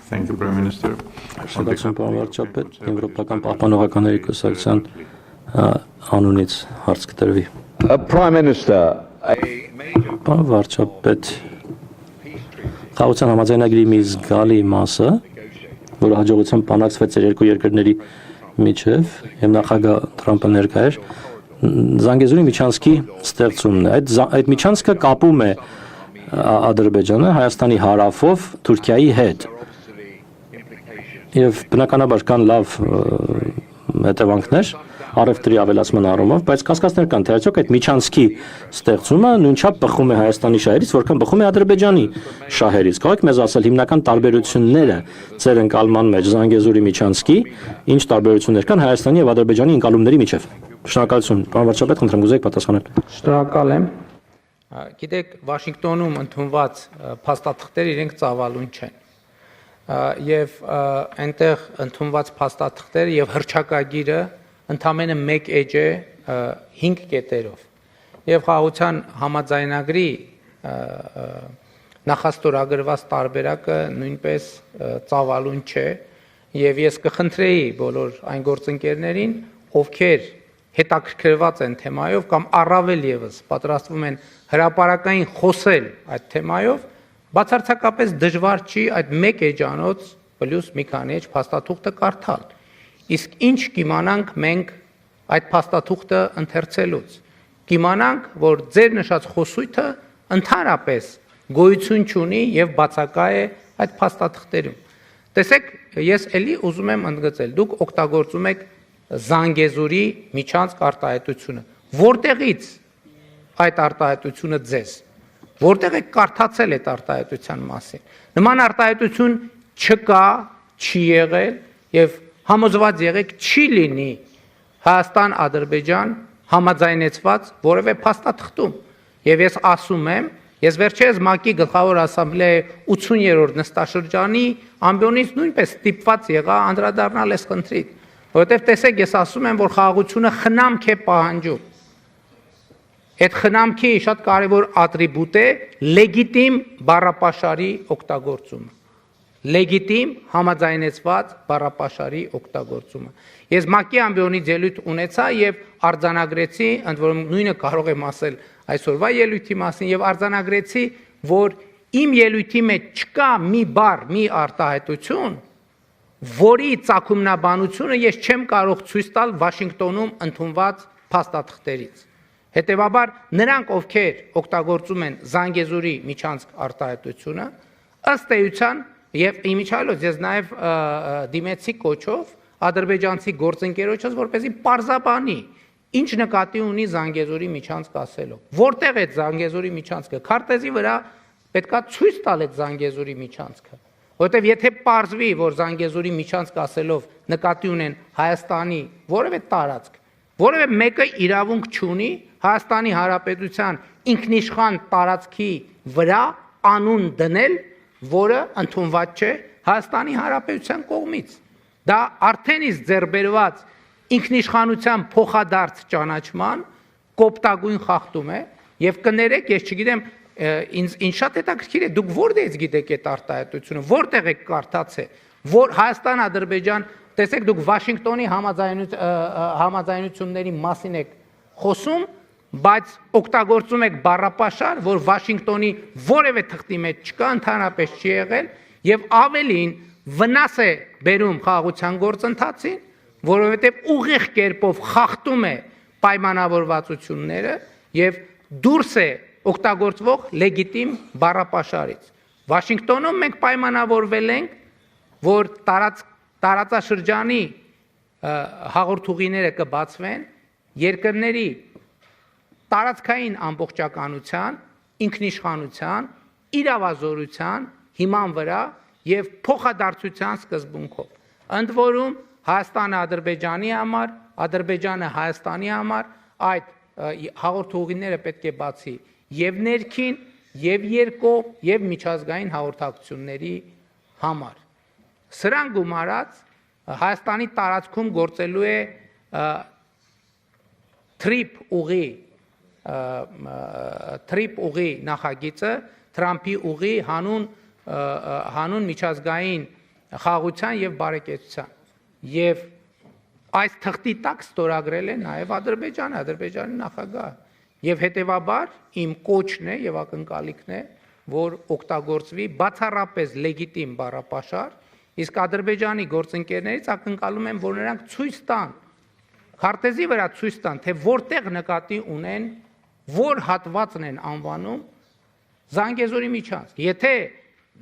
Thank you, Prime Minister. Շնորհակալություն պարոն վարչապետ, Եվրոպական պահպանողականների կուսակցության անունից հարց կտրվի։ Prime Minister, Պարոն վարչապետ, խաղաղության համաձայնագրի մի զգալի մասը, որը հաջողությամբ բանակցվեց երկու երկրների միջև եւ նախագահ Թրամփը ներկա էր, Զանգեզուրի միջանցքի ստեղծումն է։ Այդ միջանցքը կապում է Ադրբեջանը Հայաստանի հարավով Թուրքիայի հետ։ Եվ բնականաբար կան լավ հետևանքներ առևտրի ավելացման առումով, բայց կասկածներ կան, թե արդյոք այդ միջանցքի ստեղծումը նույնչափ բխում է Հայաստանի շահերից, որքան բխում է Ադրբեջանի շահերից։ Կարող եք մեզ ասել հիմնական տարբերությունները ձեր ընկալման մեջ Զանգեզուրի միջանցքի, ինչ տարբերություններ կան Հայաստանի եւ Ադրբեջանի ընկալումների միջև։ Շնորհակալություն, պարոն վարչապետ, խնդրեմ գուզեք պատասխանել։ Շնորհակալ եմ։ Գիտեք, Վաշինգտոնում ընդունված փաստաթղթերը իրենք ծավալուն չեն։ Եվ այնտեղ ընդունված փաստաթղթերը եւ հռչակագիրը ընդամենը մեկ էջ է 5 կետերով։ Եվ խաղաղության համաձայնագրի նախաստորագրված տարբերակը նույնպես ծավալուն չէ, եւ ես կխնդրեի բոլոր այն գործընկերներին, ովքեր հետաքրքրված են թեմայով կամ առավել եւս պատրաստվում են հրապարակային խոսել այդ թեմայով, բացարձակապես դժվար չի այդ մեկ էջանոց պլյուս մի քանի էջ փաստաթուղթը կարդալ։ Իսկ ինչ կիմանանք մենք այդ փաստաթուղթը ընթերցելուց։ Կիմանանք, որ ձեր նշած խոսույթը ընդհանրապես գոյություն չունի եւ բացակա է այդ փաստաթղթերում։ Տեսեք, ես էլի ուզում եմ ընդգծել, դուք օգտագործում եք Զանգեզուրի միջանցք արտահայտությունը։ Որտեղից այդ արտահայտությունը ձեզ։ Որտեղ եք կարդացել այդ արտահայտության մասին։ Նման արտահայտություն չկա, չի եղել եւ համոզված եղեք չի լինի Հայաստան-Ադրբեջան համաձայնեցված որևէ փաստաթղթում։ Եվ ես ասում եմ, ես վերջերս ՄԱԿ-ի գլխավոր ասամբլեայի 80-րդ նստաշրջանի ամբիոնից նույնպես ստիպված եղա անդրադառնալ այս խնդրին, որովհետեւ տեսեք, ես ասում եմ, որ խաղաղությունը խնամք է պահանջում։ Այդ խնամքի շատ կարևոր ատրիբուտ է լեգիտիմ բառապաշարի օգտագործումը։ Լեգիտիմ համաձայնեցված բառապաշարի օգտագործումը։ Ես ՄԱԿ-ի ամբիոնից ելույթ ունեցա եւ արձանագրեցի, ընդ որում նույնը կարող եմ ասել այսօրվա ելույթի մասին եւ արձանագրեցի, որ իմ ելույթի մեջ չկա մի բառ, մի արտահայտություն, որի ծագումնաբանությունը ես չեմ կարող ցույց տալ Վաշինգտոնում ընդունված փաստաթղթերից։ Հետևաբար նրանք, ովքեր օգտագործում են Զանգեզուրի միջանցք արտահայտությունը, ըստ էության եւ իմիջիալոց ես նաեւ դիմեցի կոչով ադրբեջանցի գործընկերոջս, որպեսզի պարզաբանի, ինչ նկատի ունի Զանգեզուրի միջանցք ասելով։ Որտեղ է Զանգեզուրի միջանցքը։ Քարտեզի վրա պետքա ցույց տալ այդ Զանգեզուրի միջանցքը։ Որտեւ եթե պարզվի, որ Զանգեզուրի միջանցք ասելով նկատի ունեն Հայաստանի որևէ տարածք, որևէ մեկը իրավունք չունի Հայաստանի Հանրապետության ինքնիշխան տարածքի վրա անուն դնել, որը ընդունված չէ Հայաստանի Հանրապետության կողմից։ Դա արդեն իսկ ձեռբերված ինքնիշխանության փոխադարձ ճանաչման կոպտագույն խախտում է եւ կներեք, ես չգիտեմ, ինձ շատ հետաքրքիր է, դուք որտեղից գիտեք այդ արտահայտությունը, որտեղ եք կարդացել, որ Հայաստան-Ադրբեջան, տեսեք, դուք Վաշինգտոնի համաձայնությունների մասին եք խոսում, բայց օգտագործում եք բառապաշար, որ Վաշինգտոնի որևէ թղթի մեջ չկա, ընդհանրապես չի եղել եւ ավելին վնաս է բերում խաղաղության գործընթացին, որովհետեւ ուղիղ կերպով խախտում է պայմանավորվածությունները եւ դուրս է օգտագործվող լեգիտիմ բառապաշարից։ Վաշինգտոնում մենք պայմանավորվել ենք, որ տարածաշրջանի հաղորդուղիները կբացվեն երկրների տարածքային ամբողջականության, ինքնիշխանության, իրավազորության հիման վրա եւ փոխադարձության սկզբունքով։ Ընդ որում Հայաստանը Ադրբեջանի համար, Ադրբեջանը Հայաստանի համար այդ հաղորդուղիները պետք է բացի եւ ներքին, եւ երկկողմ, եւ միջազգային հաղորդակցությունների համար։ Սրան գումարած Հայաստանի տարածքում գործելու է թրիփ ուղի նախագիծը, Թրամփի ուղի հանուն միջազգային խաղաղության եւ բարեկեցության եւ այս թղթի տակ ստորագրել է նաեւ Ադրբեջանի նախագահ եւ հետեւաբար իմ կոչն է եւ ակնկալիքն է որ օգտագործվի բացառապես լեգիտիմ բառապաշար իսկ Ադրբեջանի գործընկերներից ակնկալում եմ որ նրանք ցույց տան քարտեզի վրա ցույց տան թե որտեղ նկատի ունեն որ հատվածն են անվանում Զանգեզուրի միջանցք եթե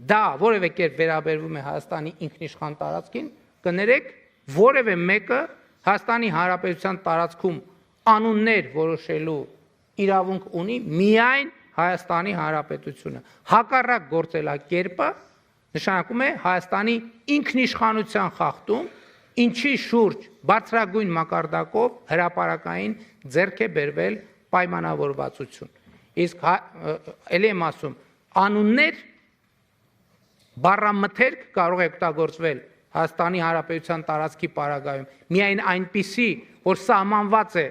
դա որևէ կերպ վերաբերվում է Հայաստանի ինքնիշխան տարածքին կներեք որևէ մեկը Հայաստանի Հանրապետության տարածքում անուններ որոշելու իրավունք ունի միայն Հայաստանի Հանրապետությունը հակառակ գործելակերպը նշանակում է Հայաստանի ինքնիշխանության խախտում ինչի շուրջ բարձրագույն մակարդակով հրապարակային ձեռք է բերվել պայմանավորվածություն իսկ ելի եմ ասում անուններ բառամթերք կարող է օգտագործվել Հայաստանի Հանրապետության տարածքի պարագայում միայն այնպիսի որ սահմանված է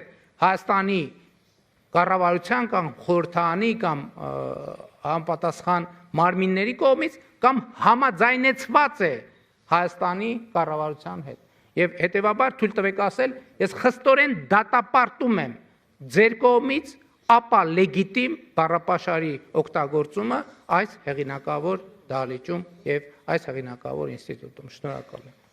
Հայաստանի կառավարության կամ խորհրդարանի կամ համապատասխան մարմինների կողմից կամ համաձայնեցված է Հայաստանի կառավարության հետ եւ հետեւաբար թույլ տվեք ասել ես խստորեն դատապարտում եմ ձեր կողմից ապա լեգիտիմ բառապաշարի օգտագործումը այս հեղինակավոր դահլիճում եւ այս հեղինակավոր ինստիտուտում շնորհակալ եմ